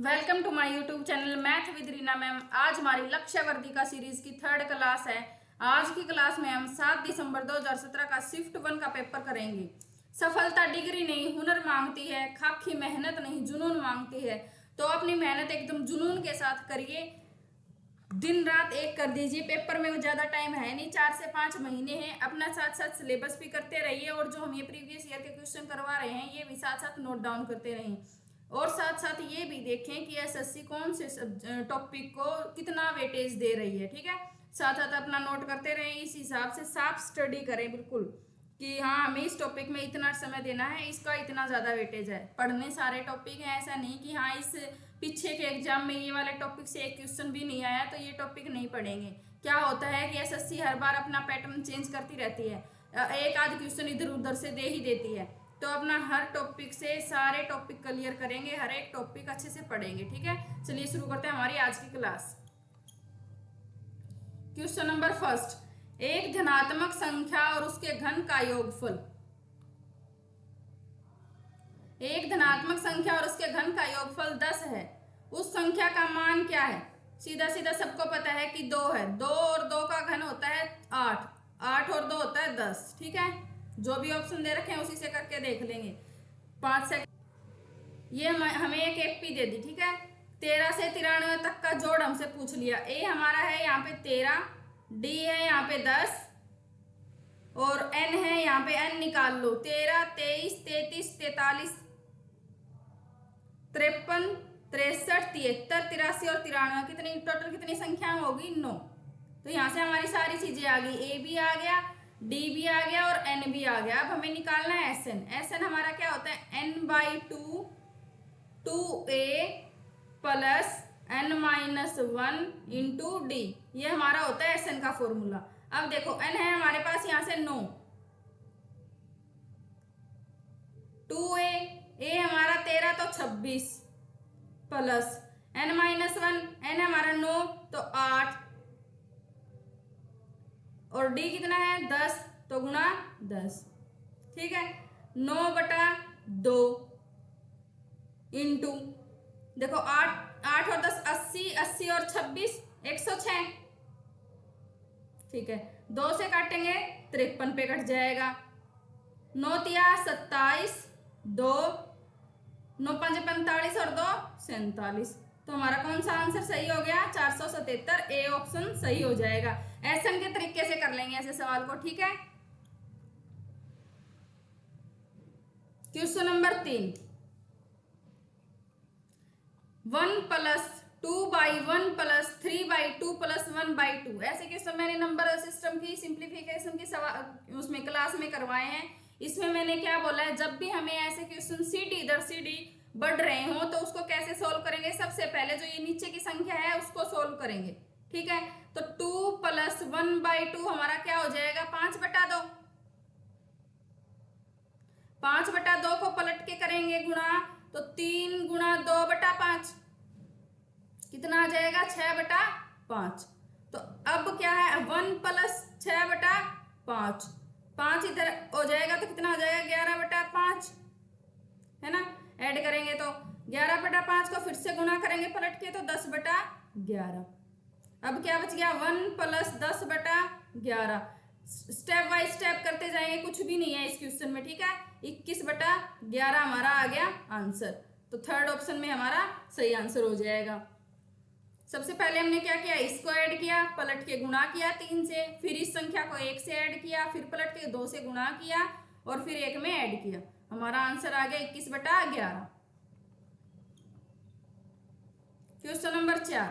Welcome to my YouTube channel math with Reena ma'am. आज हमारी लक्ष्य वर्धिका सीरीज की 3rd क्लास है। आज की क्लास में हम 7 दिसंबर 2017 का शिफ्ट 1 का पेपर करेंगे। सफलता डिग्री नहीं हुनर मांगती है, खाकी मेहनत नहीं जुनून मांगती है। तो अपनी मेहनत एकदम जुनून के साथ करिए, दिन रात एक कर दीजिए। पेपर में ज्यादा टाइम है नहीं, 4 से 5 महीने हैं। अपना साथ साथ सिलेबस भी करते रहिए और जो हम ये प्रीवियस ईयर के क्वेश्चन करवा रहे हैं ये भी साथ साथ नोट डाउन करते रहिए। और साथ साथ ये भी देखें कि एसएससी कौन से टॉपिक को कितना वेटेज दे रही है। ठीक है, साथ साथ अपना नोट करते रहें। इस हिसाब से साफ स्टडी करें बिल्कुल कि हाँ हमें इस टॉपिक में इतना समय देना है, इसका इतना ज़्यादा वेटेज है। पढ़ने सारे टॉपिक हैं, ऐसा नहीं कि हाँ इस पीछे के एग्जाम में ये वाले टॉपिक से एक क्वेश्चन भी नहीं आया तो ये टॉपिक नहीं पढ़ेंगे। क्या होता है कि एसएससी हर बार अपना पैटर्न चेंज करती रहती है, एक आध क्वेश्चन इधर उधर से दे ही देती है। तो अपना हर टॉपिक से सारे टॉपिक क्लियर करेंगे, हर एक टॉपिक अच्छे से पढ़ेंगे। ठीक है, चलिए शुरू करते हैं हमारी आज की क्लास। क्वेश्चन नंबर फर्स्ट, एक धनात्मक संख्या और उसके घन का योगफल। एक धनात्मक संख्या और उसके घन का योगफल 10 है। उस संख्या का मान क्या है? सीधा सीधा सबको पता है कि 2 है। 2 और 2 का घन होता है 8, 8 और 2 होता है 10। ठीक है, जो भी ऑप्शन दे रखे हैं उसी से करके देख लेंगे। 5 सेकंड। ये हमें एक एपी दे दी। ठीक है, 13 से 93 तक का जोड़ हमसे पूछ लिया। ए हमारा है यहाँ पे 13, डी है यहाँ पे 10 और एन है यहाँ पे, एन निकाल लो। 13, 23, 33, 43, 53, 63, 73, 83 और 93, कितनी टोटल कितनी संख्या होगी? 9। तो यहाँ से हमारी सारी चीजें आ गई। ए भी आ गया, डी भी आ गया और एन भी आ गया। अब हमें निकालना है एस एन। एस एन हमारा क्या होता है? n/2 2a plus n-1 into D. ये हमारा होता है एस एन का फॉर्मूला। अब देखो n है हमारे पास यहाँ से 9, 2a, ए हमारा 13 तो 26 प्लस n-1, n हमारा 9 तो 8 और डी कितना है? 10 तो गुणा 10। ठीक है, 9/2 इंटू, देखो 8 और 10 80, 80 और 26 106। ठीक है, 2 से काटेंगे 53 पे कट जाएगा। 9 तिया 27, 2 9 5 45 और 2 47। तो हमारा कौन सा आंसर सही हो गया? 477। ए ऑप्शन सही हो जाएगा। एसएन के तरीके से कर लेंगे ऐसे सवाल को। ठीक है, question number 3, 1 plus 2/1 plus 3/2 plus 1/2। ऐसे क्वेश्चन मैंने नंबर सिस्टम की सिंप्लीफिकेशन की सवाल उसमें क्लास में करवाए हैं। इसमें मैंने क्या बोला है, जब भी हमें ऐसे क्वेश्चन सीडी इधर सीडी बढ़ रहे हो तो उसको कैसे सोल्व करेंगे? सबसे पहले जो ये नीचे की संख्या है उसको सोल्व करेंगे। ठीक है, तो 2 प्लस 1/2 हमारा क्या हो जाएगा? 5/2। 5/2 को पलट के करेंगे गुणा, तो 3 गुणा 2/5 कितना आ जाएगा? 6/5। तो अब क्या है? 1 प्लस 6/5, 5 इधर हो जाएगा तो कितना हो जाएगा? 11/5 है ना। ऐड करेंगे तो 11/5 को फिर से गुणा करेंगे पलट के तो 10/11। अब क्या बच गया? 1 प्लस 10/11। स्टेप बाय स्टेप करते जाएंगे, कुछ भी नहीं है इस क्वेश्चन में। ठीक है, 21/11 हमारा आ गया आंसर। तो 3rd ऑप्शन में हमारा सही आंसर हो जाएगा। सबसे पहले हमने क्या किया? इसको ऐड किया, पलट के गुणा किया 3 से, फिर इस संख्या को 1 से ऐड किया, फिर पलट के 2 से गुणा किया और फिर 1 में ऐड किया। हमारा आंसर आ गया 21/11। क्वेश्चन नंबर 4,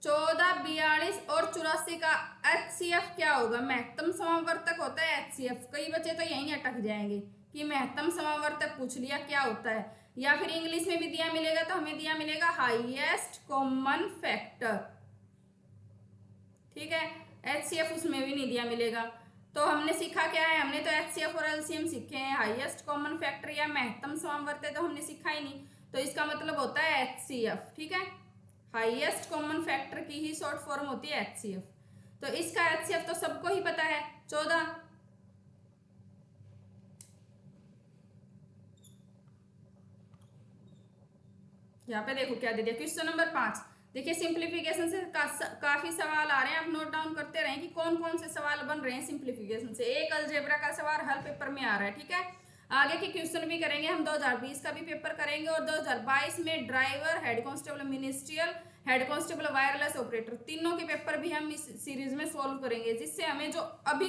14, 42 और 84 का HCF क्या होगा? महत्तम समावर्तक होता है HCF। कई बच्चे तो यहीं अटक जाएंगे कि महत्तम समावर्तक पूछ लिया क्या होता है, या फिर इंग्लिश में भी दिया मिलेगा तो हमें दिया मिलेगा हाईएस्ट कॉमन फैक्टर। ठीक है, HCF उसमें भी नहीं दिया मिलेगा। तो हमने सीखा क्या है? हमने तो HCF और LCM सीखे हैं। हाईएस्ट कॉमन फैक्टर या महत्तम समावर्तक तो हमने सीखा ही नहीं, तो इसका मतलब होता है HCF। ठीक है, हाईएस्ट कॉमन फैक्टर की ही शॉर्ट फॉर्म होती है HCF। तो इसका HCF तो सबको ही पता है, 14। यहाँ पे देखो क्या दे दिया, क्वेश्चन नंबर 5। देखिए सिंप्लीफिकेशन से काफी सवाल आ रहे हैं, आप नोट डाउन करते रहें कि कौन कौन से सवाल बन रहे हैं सिंप्लीफिकेशन से। एक अलजेब्रा का सवाल हर पेपर में आ रहा है, ठीक है। आगे के क्वेश्चन भी करेंगे हम, 2020 का भी पेपर करेंगे और 2022 में driver, head constable ministerial, head constable wireless operator, तीनों के पेपर भी हम इस सीरीज में सोल्व करेंगे, जिससे हमें जो अभी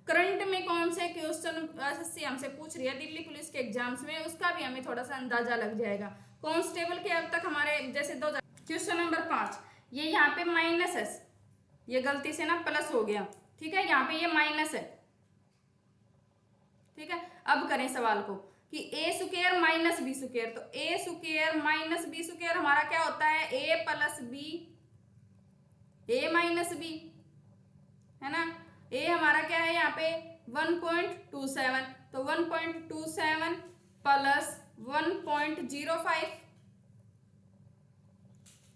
करंट में कौन से क्वेश्चन एसएससी हमसे पूछ रही है दिल्ली पुलिस के एग्जाम्स में, उसका भी हमें थोड़ा सा अंदाजा लग जाएगा। कांस्टेबल के अब तक हमारे जैसे 2000 क्वेश्चन नंबर 5, ये यहाँ पे माइनस है, ये गलती से ना प्लस हो गया, ठीक है, यहाँ पे ये माइनस है, ठीक है। अब करें सवाल को कि ए स्क्वायर माइनस बी स्क्वायर, तो ए स्क्वायर माइनस बी स्क्वायर हमारा क्या होता है, ए प्लस बी, ए माइनस बी, है ना। ए हमारा क्या है यहाँ पे 1.27, तो 1.27 प्लस 1.05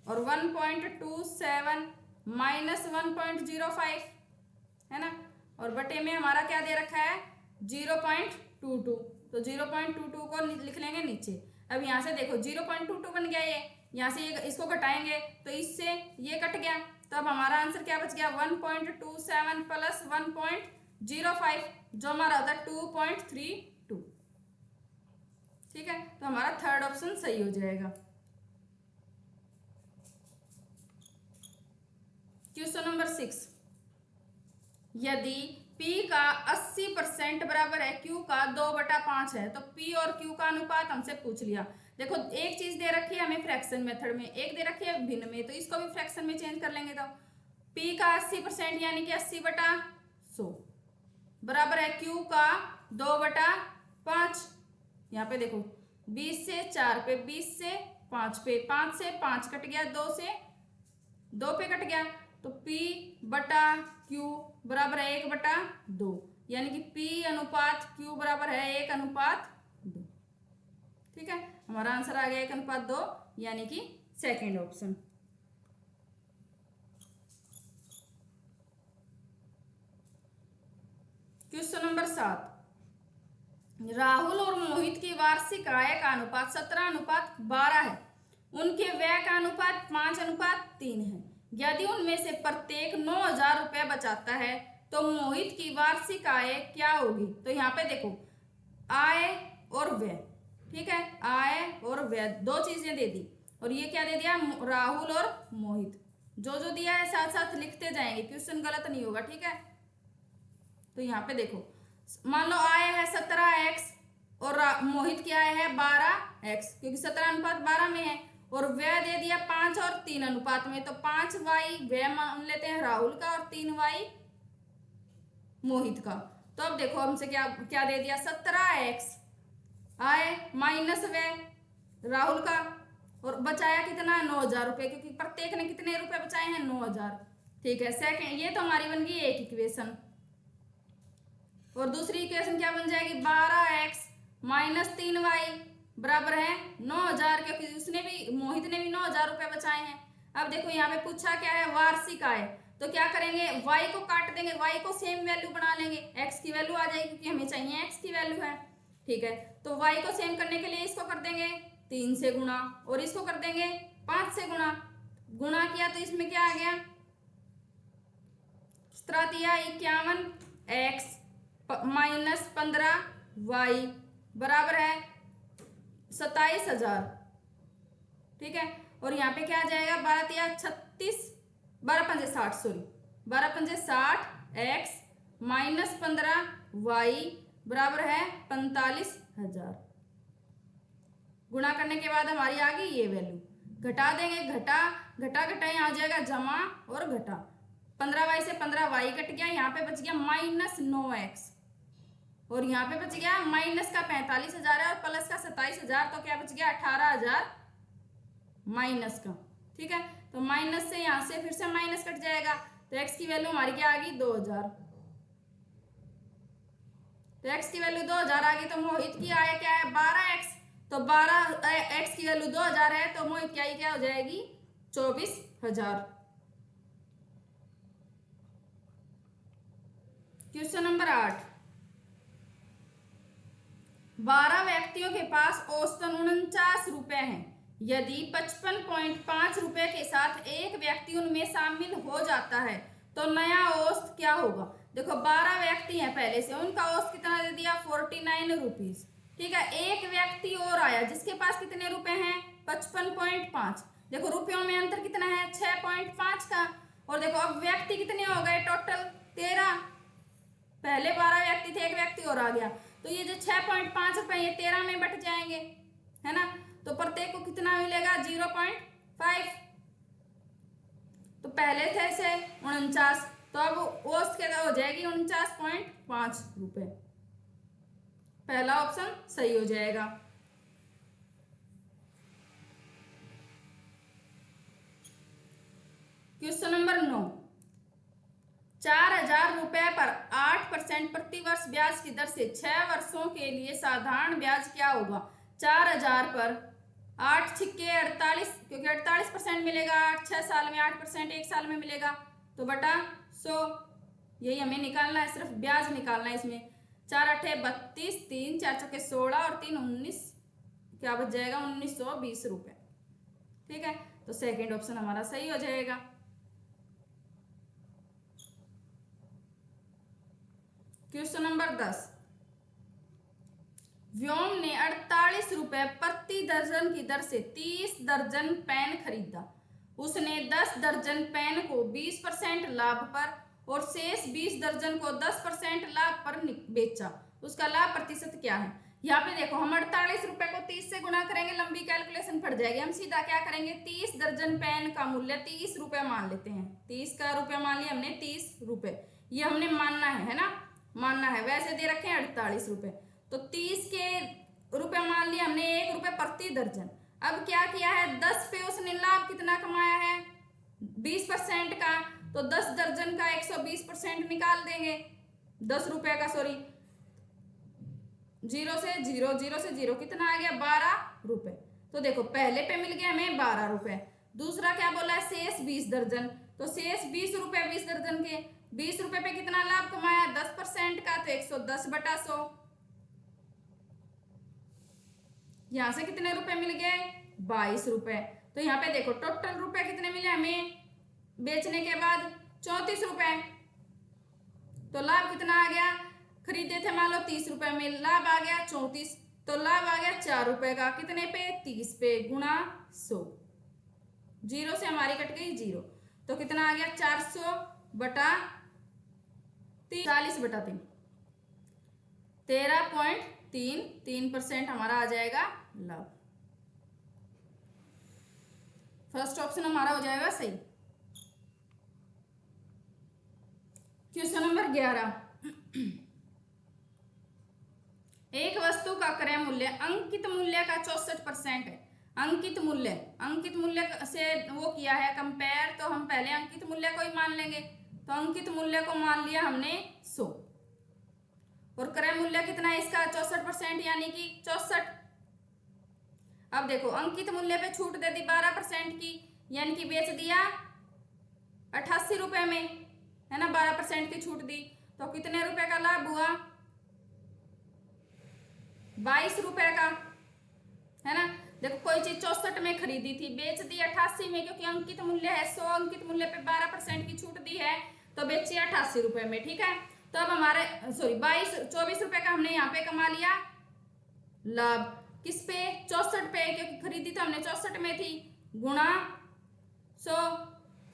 और 1.27 माइनस 1.05, है ना, और बटे में हमारा क्या दे रखा है 0.22, तो 0.22 को लिख लेंगे नीचे। अब यहाँ से देखो 0.22 बन गया, ये यहाँ से ये इसको घटाएंगे तो इससे ये कट गया, तो अब हमारा आंसर क्या बच गया 1.27 प्लस 1.05, जो हमारा होता है 2.32, ठीक है। तो हमारा थर्ड ऑप्शन सही हो जाएगा। क्वेश्चन नंबर 6, यदि P का 80% बराबर है Q का 2/5 है, तो P और Q का अनुपात हमसे पूछ लिया। देखो एक चीज दे रखी है हमें फ्रैक्शन मेथड में, एक दे रखी है भिन्न में, तो इसको भी फ्रैक्शन में चेंज कर लेंगे। तो P का 80% यानी कि 80/100 बराबर है Q का 2/5। यहाँ पे देखो 20 से 4 पे, 20 से 5 पे, 5 से 5 कट गया, 2 से 2 पे कट गया, तो P बटा Q बराबर है 1/2, यानी कि P अनुपात Q बराबर है 1/2, ठीक है। हमारा आंसर आ गया 1/2, यानी कि second option. Question number 7, Rahul और मोहित की वार्षिक आय का अनुपात 17:12 है, उनके व्यय का अनुपात 5:3 है। यदि उनमें से प्रत्येक 9,000 रुपये बचाता है तो मोहित की वार्षिक आय क्या होगी। तो यहाँ पे देखो आय और व्यय, ठीक है, आय और व्यय दो चीजें दे दी, और ये क्या दे दिया राहुल और मोहित, जो जो दिया है साथ साथ लिखते जाएंगे, क्वेश्चन गलत नहीं होगा, ठीक है। तो यहाँ पे देखो मान लो आय है 17x और मोहित की आय है 12x, क्योंकि 17:12 में है, और व्यय दे दिया 5 और 3 अनुपात में, तो 5y व्यय मान लेते हैं राहुल का और 3y मोहित का। तो अब देखो हमसे क्या क्या दे दिया 17x आय माइनस व्यय राहुल का, और बचाया कितना 9,000 रुपये, क्योंकि प्रत्येक ने कितने रुपए बचाए हैं 9,000, ठीक है। सेकंड ये तो हमारी बन गई एक इक्वेशन, और दूसरी इक्वेशन क्या बन जाएगी 12x माइनस 3y बराबर है 9,000, क्योंकि उसने भी मोहित ने भी 9,000 रुपये बचाए हैं। अब देखो यहाँ पे पूछा क्या है वार्षिक आय, तो क्या करेंगे y को काट देंगे, y को सेम वैल्यू बना लेंगे, x की वैल्यू आ जाएगी क्योंकि हमें चाहिए x की वैल्यू है, ठीक है। तो y को सेम करने के लिए इसको कर देंगे 3 से गुणा और इसको कर देंगे 5 से गुणा, गुणा किया तो इसमें क्या आ गया 51x माइनस 15y बराबर है 27,000, ठीक है। और यहाँ पे क्या आ जाएगा 12×36 12×5 सॉरी 12×5 x माइनस 15y बराबर है 45,000। गुणा करने के बाद हमारी आ गई ये वैल्यू, घटा देंगे, घटा घटा घटा यहाँ आ जाएगा जमा और घटा, 15y से 15y कट गया, यहाँ पे बच गया -9x, और यहाँ पे बच गया माइनस का 45,000 है और प्लस का 27,000, तो क्या बच गया 18,000 माइनस का, ठीक है। तो माइनस से यहाँ से फिर से माइनस कट जाएगा, तो x की वैल्यू हमारी क्या आ गई 2,000, तो x की वैल्यू 2,000 आ गई। तो मोहित की आय क्या है 12x, तो 12x की वैल्यू 2,000 है, तो मोहित की आय क्या हो जाएगी 24,000। क्वेश्चन नंबर 8, 12 व्यक्तियों के पास औसतन 49 रुपए हैं, यदि 55.5 रुपए के साथ एक व्यक्ति उनमें शामिल हो जाता है तो नया औसत क्या होगा। देखो 12 व्यक्ति हैं पहले से, उनका औसत कितना दे दिया 49 रुपीज। ठीक है, एक व्यक्ति और आया जिसके पास कितने रुपए हैं 55.5। देखो रुपयों में अंतर कितना है 6.5 का। और देखो अब व्यक्ति कितने हो गए टोटल 13। पहले 12 व्यक्ति थे, एक व्यक्ति और आ गया, तो ये जो 6.5 रुपए ये 13 में बट जाएंगे, है ना। तो प्रत्येक को कितना मिलेगा 0.5। तो पहले थे से 49, तो अब औसत क्या हो जाएगी 49.5 रुपए। पहला ऑप्शन सही हो जाएगा। क्वेश्चन नंबर 9, 4000 रुपए पर 8% प्रतिवर्ष ब्याज की दर से 6 वर्षों के लिए साधारण ब्याज क्या होगा। 4000 पर 8 छिक्के 48, क्योंकि 48% मिलेगा, 6 साल में 8%, 1 साल में मिलेगा, तो बटा 100। यही हमें निकालना है, सिर्फ ब्याज निकालना है इसमें। 4 8 32, 3 4 चौके 16 और 3 19, क्या बच जाएगा 1920 रुपए। ठीक है, तो सेकेंड ऑप्शन हमारा सही हो जाएगा। क्वेश्चन नंबर 10, व्योम ने 48 रुपए प्रति दर्जन की दर से 30 दर्जन पेन खरीदा। उसने 10 दर्जन पेन को 20% लाभ पर और शेष 20 दर्जन को 10% लाभ पर बेचा। उसका लाभ प्रतिशत क्या है। यहाँ पे देखो हम 48 रुपए को 30 से गुणा करेंगे, लंबी कैलकुलेशन पड़ जाएगी। हम सीधा क्या करेंगे 30 दर्जन पेन का मूल्य 30 रुपए मान लेते हैं। 30 का रुपया मान लिया हमने 30 रुपए, ये हमने मानना है ना, मानना है। वैसे दे रखे हैं 48 रुपए, तो 30 के रुपए मान लिया हमने 1 रुपए प्रति दर्जन। अब क्या किया है 10 पे उसने लाभ कितना कमाया है 20% का, तो 10 दर्जन का 120% निकाल देंगे 10 रुपए का, सॉरी 0 से 0, 0 से 0 कितना आ गया 12 रुपए। तो देखो पहले पे मिल गया हमें 12 रुपए। दूसरा क्या बोला है शेष 20 दर्जन, तो शेष 20 रुपए 20 दर्जन के 20 रुपए पे कितना लाभ कमाया 10% का, तो 110 बटा 100। यहां से कितने रुपए मिल गए 22 रुपए। तो यहाँ पे देखो टोटल रुपए कितने मिले हमें बेचने के बाद 34 रुपए। तो लाभ कितना आ गया, खरीदे थे मान लो 30 रुपए में, लाभ आ गया 34, तो लाभ आ गया 4 रुपए का। कितने पे 30 पे गुणा 100, 0 से हमारी कट गई 0, तो कितना आ गया 400 बटा 40 बटा 3, 13.33% हमारा आ जाएगा लाभ। फर्स्ट ऑप्शन हमारा हो जाएगा सही। क्वेश्चन नंबर 11, एक वस्तु का क्रय मूल्य अंकित मूल्य का 64% है। अंकित मूल्य से वो किया है कंपेयर, तो हम पहले अंकित मूल्य को ही मान लेंगे। तो अंकित मूल्य को मान लिया हमने 100, और क्रय मूल्य कितना है इसका 64%, यानी कि 64। अब देखो अंकित मूल्य पे छूट दे दी 12% की, यानी कि बेच दिया 88 रुपए में, है ना, 12% की छूट दी, तो कितने रुपए का लाभ हुआ 22 रुपए का, है ना। देखो कोई चीज 64 में खरीदी थी, बेच दी 88 में, क्योंकि अंकित मूल्य है 100, अंकित मूल्य पे 12% की छूट दी है, तो बेची 88 रुपए में। ठीक है, तो अब हमारे 24 रुपए का हमने यहाँ पे कमा लिया लाभ। किस पे 64 पे, क्योंकि खरीदी तो हमने 64 में थी, गुणा 100,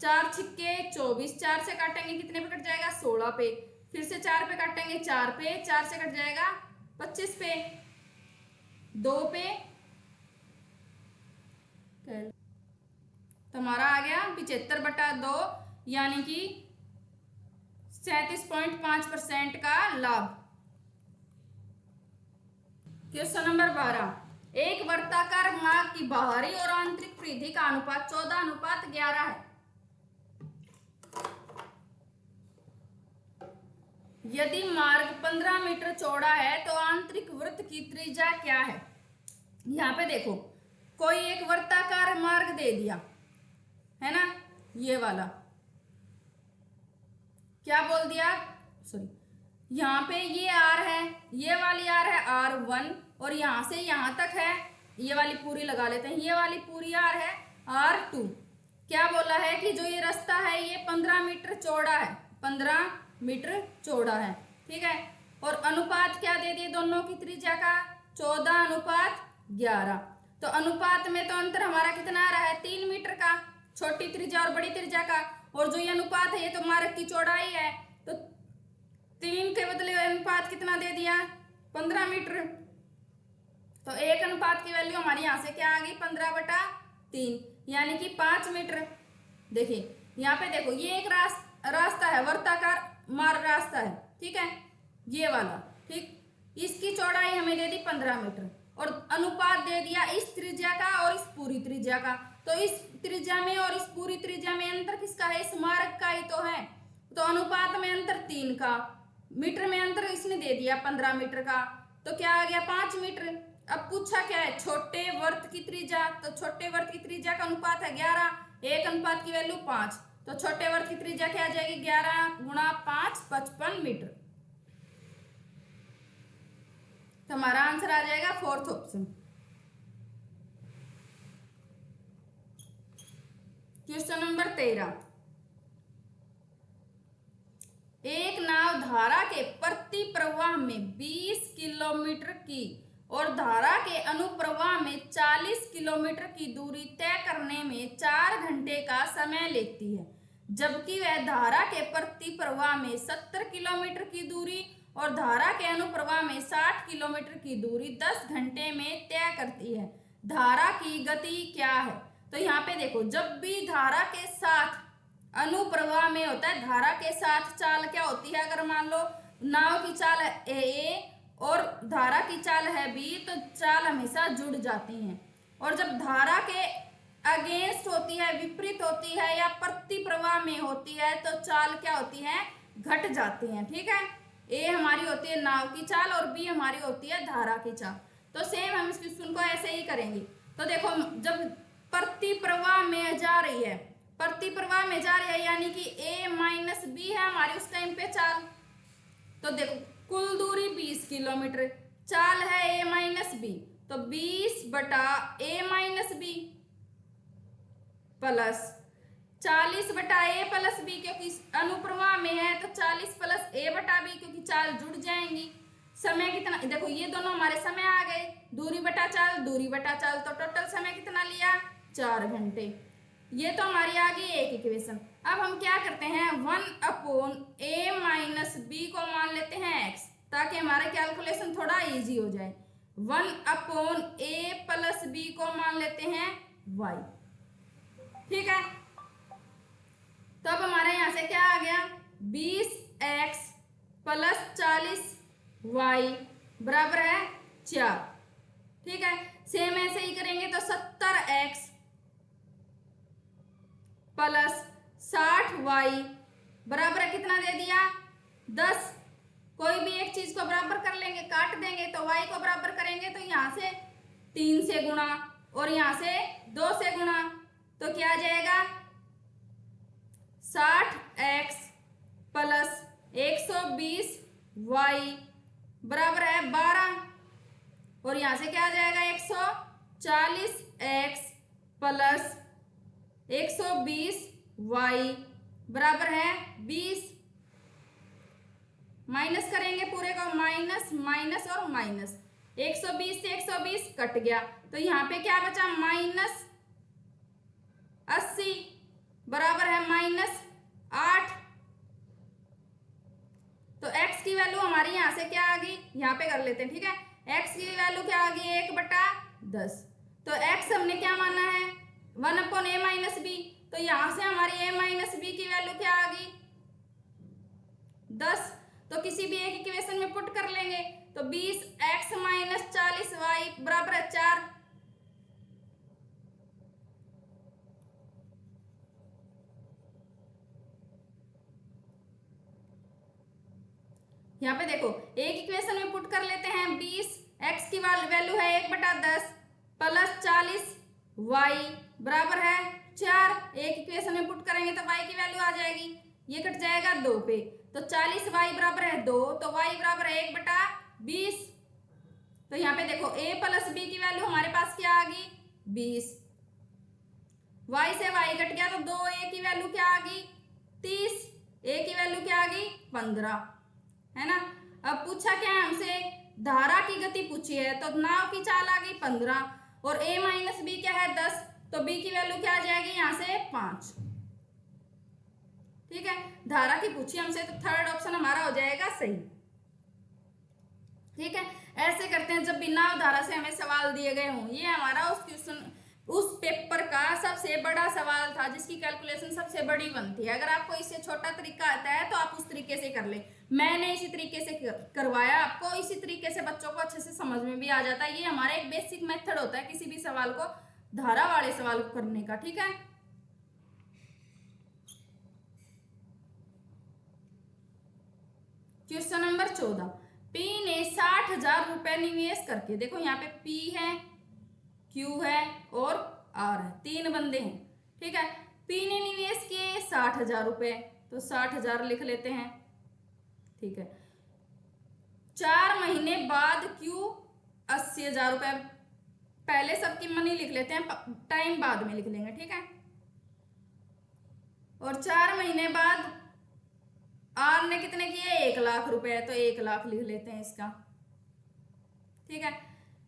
4 छिक्के 24, 4 से काटेंगे कितने पे कट जाएगा 16 पे, फिर से 4 पे काटेंगे 4 पे, 4 से कट जाएगा 25 पे, 2 पे, तो हमारा आ गया 75 बटा 2, यानी कि 37.5% का लाभ। क्वेश्चन नंबर 12, एक वर्ताकार मार्ग की बाहरी और आंतरिक परिधि का अनुपात 14:11 है। यदि मार्ग 15 मीटर चौड़ा है तो आंतरिक वृत्त की त्रिज्या क्या है। यहाँ पे देखो कोई एक वर्ताकार मार्ग दे दिया है ना, ये वाला क्या बोल दिया, सॉरी यहाँ पे ये आर है, ये वाली आर है R1, और यहां से यहां तक है ये वाली पूरी लगा लेते हैं। ये वाली पूरी R है R2। क्या बोला है कि जो ये रास्ता है ये 15 मीटर चौड़ा है, 15 मीटर चौड़ा है, ठीक है। और अनुपात क्या दे दिए दोनों की त्रिज्या का, 14:11। तो अनुपात में तो अंतर हमारा कितना आ रहा है, 3 मीटर का, छोटी त्रिज्या और बड़ी त्रिज्या का। और जो ये अनुपात है ये तो मार्ग की चौड़ाई है, तो 3 के बदले अनुपात कितना दे दिया, 15 मीटर। तो एक अनुपात की वैल्यू हमारी यहाँ से क्या आ गई, 15/3, यानी कि 5 मीटर। देखिए यहाँ पे देखो ये एक रास्ता है, वर्ताकार मार्ग रास्ता है, ठीक है, ये वाला, ठीक। इसकी चौड़ाई हमें दे दी 15 मीटर और अनुपात दे दिया इस त्रिज्या का और इस पूरी त्रिज्या का। तो इस त्रिज्या में और इस पूरी त्रिज्या में अंतर किसका है, इस मार्ग का ही तो है। तो अनुपात में अंतर 3 का, मीटर में अंतर इसने दे दिया 15 मीटर का, तो क्या आ गया, 5 मीटर। अब पूछा क्या है, छोटे वर्त की त्रिज्या, तो छोटे वर्त की त्रिज्या का अनुपात है 11, एक अनुपात की वैल्यू 5, तो छोटे वर्त की त्रिज्या क्या आ जाएगी, 11 गुणा 5, 55 मीटर। तो हमारा आंसर आ जाएगा 4th ऑप्शन। क्वेश्चन नंबर 13, एक नाव धारा के प्रति प्रवाह में 20 किलोमीटर की और धारा के अनुप्रवाह में 40 किलोमीटर की दूरी तय करने में 4 घंटे का समय लेती है, जबकि वह धारा के प्रति प्रवाह में 70 किलोमीटर की दूरी और धारा के अनुप्रवाह में 60 किलोमीटर की दूरी 10 घंटे में तय करती है। धारा की गति क्या है। तो यहाँ पे देखो, जब भी धारा के साथ अनुप्रवाह में होता है, धारा के साथ चाल क्या होती है, अगर मान लो नाव की चाल है ए और धारा की चाल है बी, तो चाल हमेशा जुड़ जाती हैं। और जब धारा के अगेंस्ट होती है, विपरीत होती है या प्रति प्रवाह में होती है, तो चाल क्या होती है, घट जाती हैं, ठीक है। ए हमारी होती है नाव की चाल और बी हमारी होती है धारा की चाल। तो सेम हम इस क्वेश्चन को ऐसे ही करेंगे। तो देखो, जब प्रति प्रवाह में जा रही है, प्रति प्रवाह में जा रही है यानी कि a माइनस बी है हमारी उस टाइम पे चाल। तो देखो कुल दूरी 20 किलोमीटर, चाल है a माइनस बी, तो 20/a minus b plus 40/a plus b, क्योंकि अनुप्रवाह में है तो 40 + a/b, क्योंकि चाल जुड़ जाएंगी। समय कितना, देखो ये दोनों हमारे समय आ गए, दूरी बटा चाल, दूरी बटा चाल, तो टोटल समय कितना लिया, 4 घंटे। ये तो हमारी आ गई एक इक्वेशन। अब हम क्या करते हैं, 1/a माइनस बी को मान लेते हैं x, ताकि हमारा कैलकुलेशन थोड़ा इजी हो जाए। 1/a प्लस बी को मान लेते हैं y, ठीक है। तो अब हमारे यहाँ से क्या आ गया, 20x + 40y बराबर है 4, ठीक है। सेम ऐसे ही करेंगे तो 70x + 60y बराबर है कितना दे दिया, 10। कोई भी एक चीज को बराबर कर लेंगे, काट देंगे, तो y को बराबर करेंगे तो यहाँ से 3 से गुणा और यहाँ से 2 से गुणा, तो क्या आ जाएगा, 60x + 120y बराबर है 12। और यहाँ से क्या आ जाएगा, 140x + 120y बराबर है 20। माइनस करेंगे पूरे को, माइनस माइनस और माइनस, 120 से 120 कट गया, तो यहाँ पे क्या बचा, -80 बराबर है -8। तो x की वैल्यू हमारी यहाँ से क्या आ गई, यहाँ पे कर लेते हैं, ठीक है। x की वैल्यू क्या आ गई, 1/10। तो x हमने क्या माना है, 1/a माइनस बी, तो यहाँ से हमारी a माइनस बी की वैल्यू क्या आ गई, 10। तो किसी भी एक इक्वेशन में पुट कर लेंगे, तो 20x - 40y बराबर है 4। यहाँ पे देखो एक इक्वेशन में पुट कर लेते हैं, 20x की वैल्यू है 1/10 + 40y बराबर है 4। एक इक्वेशन में पुट करेंगे तो y की वैल्यू आ जाएगी, ये कट जाएगा 2 पे, तो 40y बराबर है 2, तो y बराबर है 1/20। तो यहाँ पे देखो a प्लस बी की वैल्यू हमारे पास क्या आ गई 20, y से y कट गया तो 2a की वैल्यू क्या आ गई 30, a की वैल्यू क्या आ गई 15, है ना। अब पूछा क्या है हमसे, धारा की गति पूछी है, तो नाव की चाल आ गई 15 और a माइनस बी क्या है 10, तो b की वैल्यू क्या आ जाएगी यहाँ से 5। ठीक है, धारा की पूछी हमसे, तो थर्ड ऑप्शन हमारा हो जाएगा सही। ठीक है, ऐसे करते हैं जब बिना धारा से हमें सवाल दिए गए हों। ये हमारा उस क्वेश्चन उस पेपर का सबसे बड़ा सवाल था जिसकी कैलकुलेशन सबसे बड़ी बनती है। अगर आपको इससे छोटा तरीका आता है तो आप उस तरीके से कर ले। मैंने इसी तरीके से करवाया, आपको इसी तरीके से बच्चों को अच्छे से समझ में भी आ जाता है। ये हमारा एक बेसिक मेथड होता है किसी भी सवाल को, धारा वाले सवाल को करने का। ठीक है, क्वेश्चन नंबर 14, P ने 60,000 रुपए निवेश करके, देखो यहाँ पे P है, Q है और R है, तीन बंदे हैं। ठीक है, P ने निवेश किए 60,000 रुपए, तो 60,000 लिख लेते हैं। ठीक है, 4 महीने बाद Q 80,000 रुपए, पहले सबकी मनी लिख लेते हैं, टाइम बाद में लिख लेंगे। ठीक है, और 4 महीने बाद R ने कितने किए 1 लाख रुपए, तो 1 लाख लिख लेते हैं इसका। ठीक है,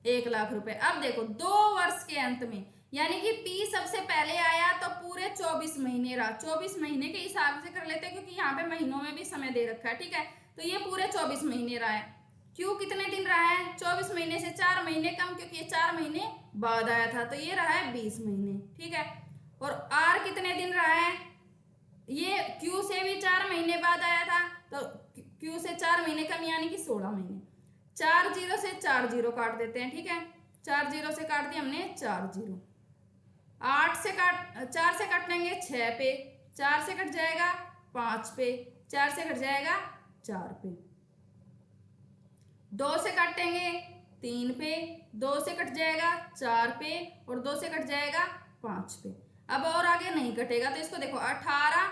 1 लाख रुपए। अब देखो 2 वर्ष के अंत में, यानी कि P सबसे पहले आया तो पूरे 24 महीने रहा, 24 महीने के हिसाब से कर लेते हैं क्योंकि यहाँ पे महीनों में भी समय दे रखा है। ठीक है, तो ये पूरे 24 महीने रहा है। Q कितने दिन रहा है, 24 महीने से 4 महीने कम, क्योंकि ये 4 महीने बाद आया था, तो ये रहा है 20 महीने। ठीक है, और R कितने दिन रहा है, ये Q से भी 4 महीने बाद आया था, तो Q से 4 महीने कम यानी कि 16 महीने। 4 जीरो से 4 जीरो काट देते हैं। ठीक है, 4 जीरो से काट दिया हमने 4 जीरो, 8 से 4 से काटेंगे 6 पे, 4 से कट जाएगा 5 पे, 4 से कट जाएगा 4 पे, 2 से काटेंगे 3 पे, 2 से कट जाएगा 4 पे और 2 से कट जाएगा 5 पे। अब और आगे नहीं कटेगा, तो इसको देखो 18,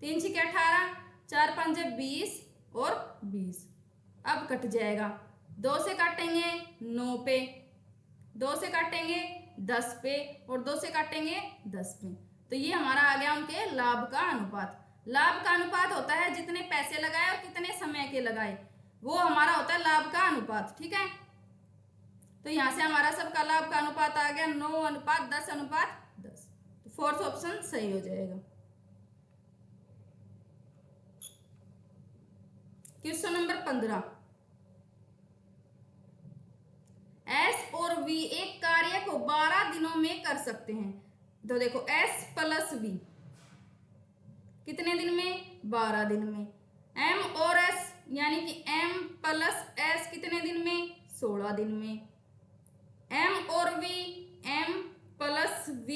3 छीके 18, 4 पंजे 20 और 20, अब कट जाएगा। 2 से काटेंगे 9 पे, 2 से काटेंगे 10 पे और 2 से काटेंगे 10 पे, तो ये हमारा आ गया उनके लाभ का अनुपात। लाभ का अनुपात होता है जितने पैसे लगाए और कितने समय के लगाए, वो हमारा होता है लाभ का अनुपात। ठीक है, तो यहां से हमारा सबका लाभ का अनुपात आ गया 9:10:10, तो फोर्थ ऑप्शन सही हो जाएगा। क्वेश्चन नंबर 15, S और V एक कार्य को 12 दिनों में कर सकते हैं। तो देखो S प्लस V कितने दिन में, 12 दिन में। M और S यानी कि M प्लस S कितने दिन में, 16 दिन में। M और V, M प्लस V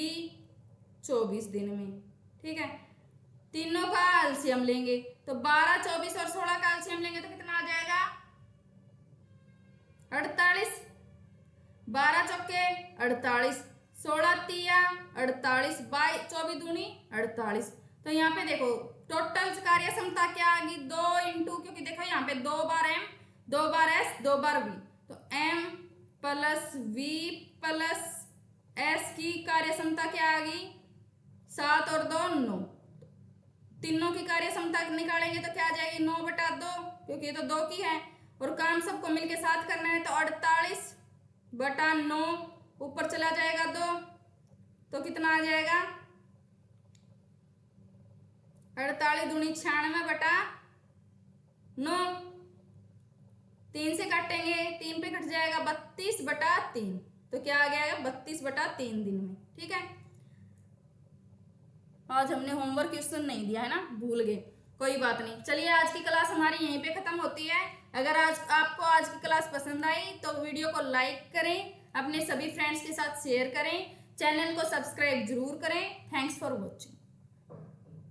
24 दिन में। ठीक है, तीनों का एलसीएम लेंगे तो 12, 24 और 16 का एलसीएम लेंगे तो कितना आ जाएगा 48, 12 चौके 48, 16 तिया 48, 24 दूनी 48। तो यहाँ पे देखो टोटल कार्य क्षमता क्या आ गई 2 इंटू, क्योंकि देखो यहाँ पे 2 बार M 2 बार S 2 बार V, तो M plus V plus S की कार्य क्षमता क्या आ गई 7 और 2 9, तीनों की कार्य क्षमता निकालेंगे तो क्या आ जाएगी 9/2, क्योंकि ये तो 2 की है और काम सबको मिलके साथ करना है, तो 48/9 ऊपर चला जाएगा 2, तो कितना आ जाएगा 48 दूनी 96/9, 3 से काटेंगे 3 पे कट जाएगा 32/3, तो क्या आ गया 32/3 दिन में। ठीक है, आज हमने होमवर्क क्वेश्चन नहीं दिया है ना, भूल गए, कोई बात नहीं। चलिए आज की क्लास हमारी यहीं पे खत्म होती है। अगर आपको आज की क्लास पसंद आई तो वीडियो को लाइक करें, अपने सभी फ्रेंड्स के साथ शेयर करें, चैनल को सब्सक्राइब जरूर करें। Thanks for watching.